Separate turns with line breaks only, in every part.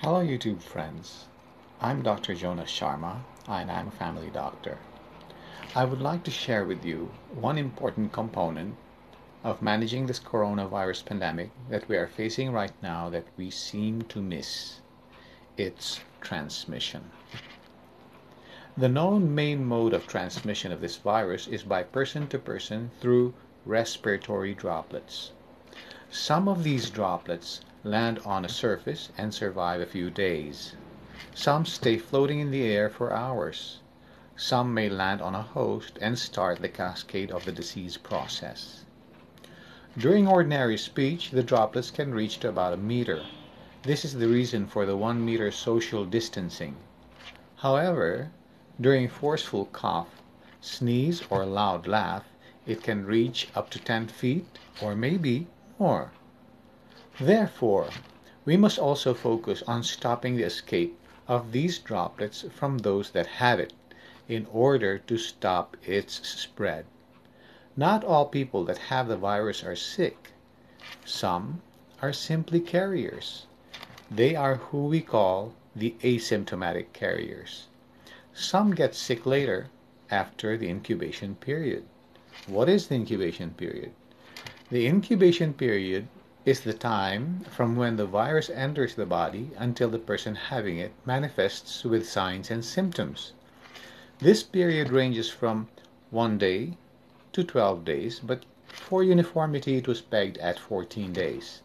Hello YouTube friends, I'm Dr. Jonas Sharma and I'm a family doctor. I would like to share with you one important component of managing this coronavirus pandemic that we are facing right now that we seem to miss. It's transmission. The known main mode of transmission of this virus is by person to person through respiratory droplets. Some of these droplets land on a surface and survive a few days. Some stay floating in the air for hours. Some may land on a host and start the cascade of the disease process. During ordinary speech, the droplets can reach to about a meter. This is the reason for the 1 meter social distancing. However, during forceful cough, sneeze, or loud laugh, it can reach up to 10 feet or maybe more. Therefore, we must also focus on stopping the escape of these droplets from those that have it in order to stop its spread. Not all people that have the virus are sick. Some are simply carriers. They are who we call the asymptomatic carriers. Some get sick later after the incubation period. What is the incubation period? The incubation period is the time from when the virus enters the body until the person having it manifests with signs and symptoms. This period ranges from 1 day to 12 days, but for uniformity it was pegged at 14 days.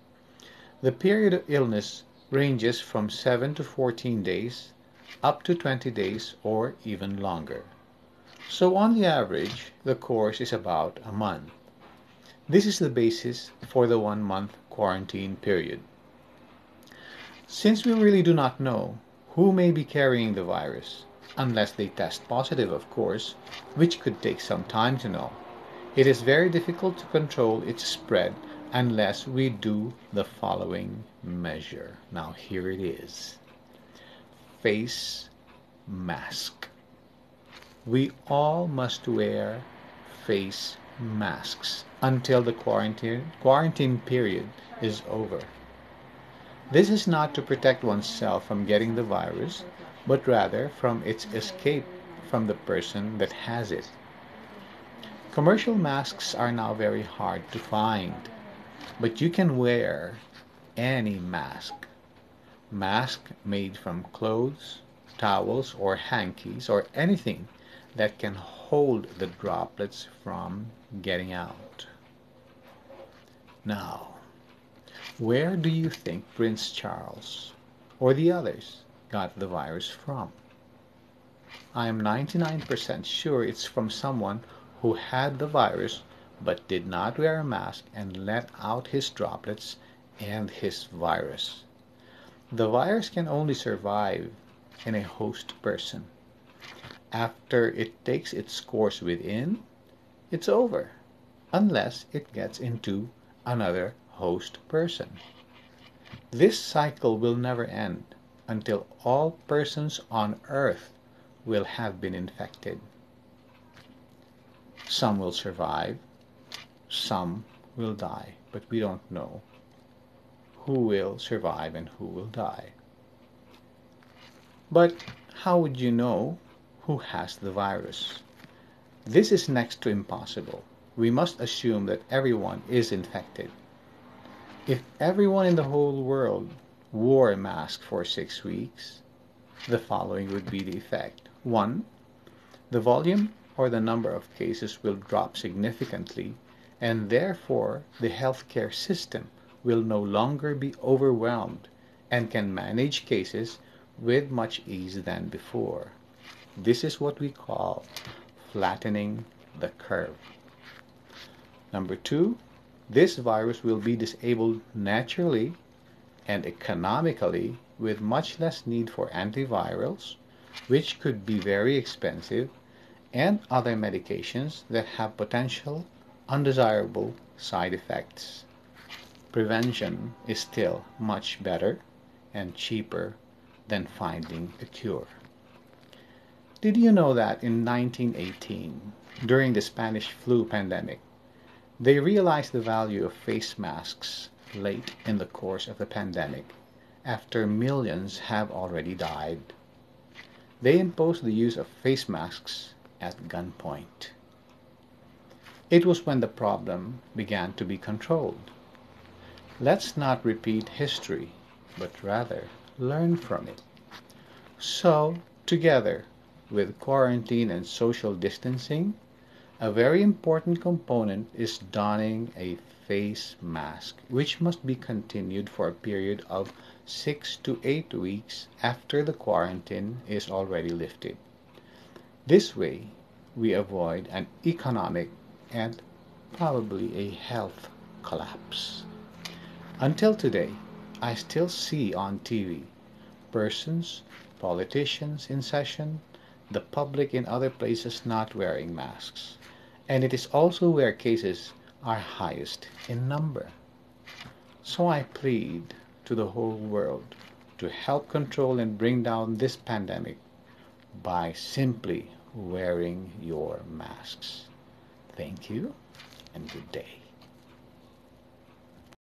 The period of illness ranges from 7 to 14 days, up to 20 days, or even longer. So on the average, the course is about a month. This is the basis for the 1 month quarantine period. Since we really do not know who may be carrying the virus, unless they test positive of course, which could take some time to know, it is very difficult to control its spread unless we do the following measure. Now here it is. Face mask. We all must wear face masks until the quarantine period is over. This is not to protect oneself from getting the virus, but rather from its escape from the person that has it. Commercial masks are now very hard to find, but you can wear any mask. Mask made from clothes, towels, or hankies, or anything that can hold the droplets from getting out. Now, where do you think Prince Charles or the others got the virus from? I am 99% sure it's from someone who had the virus but did not wear a mask and let out his droplets and his virus. The virus can only survive in a host person. After it takes its course within, it's over, unless it gets into another host person. This cycle will never end until all persons on earth will have been infected. Some will survive, some will die, but we don't know who will survive and who will die. But how would you know who has the virus? This is next to impossible. We must assume that everyone is infected. If everyone in the whole world wore a mask for 6 weeks, the following would be the effect. 1. The volume or the number of cases will drop significantly, and therefore the healthcare system will no longer be overwhelmed and can manage cases with much ease than before. This is what we call flattening the curve. Number 2, this virus will be disabled naturally and economically with much less need for antivirals, which could be very expensive, and other medications that have potential undesirable side effects. Prevention is still much better and cheaper than finding a cure. Did you know that in 1918, during the Spanish flu pandemic, they realized the value of face masks late in the course of the pandemic, after millions have already died. They imposed the use of face masks at gunpoint. It was when the problem began to be controlled. Let's not repeat history, but rather learn from it. So, together with quarantine and social distancing, a very important component is donning a face mask, which must be continued for a period of 6 to 8 weeks after the quarantine is already lifted. This way, we avoid an economic and probably a health collapse. Until today, I still see on TV persons, politicians in session, the public in other places not wearing masks. And it is also where cases are highest in number. So I plead to the whole world to help control and bring down this pandemic by simply wearing your masks. Thank you and good day.